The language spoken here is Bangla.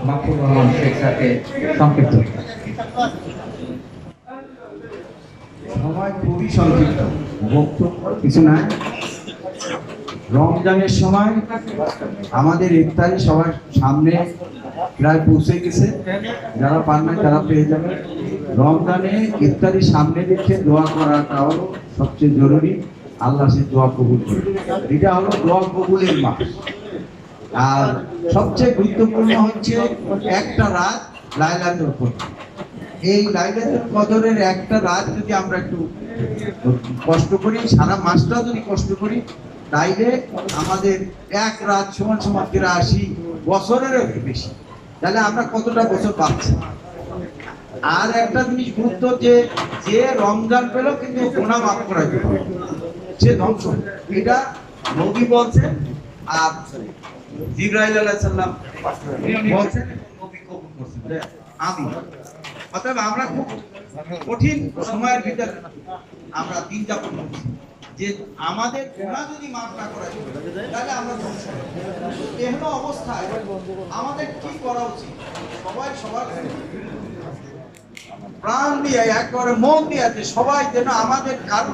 মাহফুজুর রহমান শেখ স্যারকে সংক্ষিপ্ত। সময় খুবই সংক্ষিপ্ত, বক্তব্য কিছু নাই। রমজানের সময় আমাদের ইফতারি সবার সামনে প্রায় পৌঁছে গেছে, যারা পান না তারা পেয়ে যাবে। রমজানে ইফতারি সামনে রেখে দোয়া করাটাও সবচেয়ে জরুরি। আল্লাহ সে দোয়া কবুল করে, এটা হলো দোয়া কবুলের মাস। আর সবচেয়ে গুরুত্বপূর্ণ হচ্ছে একটা রাত লাইলাতুল কদর। এই লাইলাতুল কদরের একটা রাত যদি আমরা একটু কষ্ট করি, সারা মাসটা যদি কষ্ট করি, তাইলে আমাদের এক রাত সমান সমান ৮৩ বছরেরও বেশি। তাহলে আমরা কতটা বছর পাচ্ছি। আর একটা জিনিস গুরুত্ব, যে রমজান পেল কিন্তু গুনাহ মাফ করা যাবে, সে ধ্বংস। এটা নবী বলছেন, আর জিবরাইল আলাইহিস সালাম বলছেন, নবী কবুল করছেন। আমি অতএব আমরা খুব কঠিন সময়ের ভিতরে আমরা দিন যাপন করছি, যে আমাদের গুনাহ যদি মাফ না করা যায় তাহলে আমরা ধ্বংস। এমন অবস্থায় আমাদের কি করা উচিত? সবাই সবার প্রাণ দিয়ে, একবারে মন দিয়ে, সবাই যেন আমাদের কারো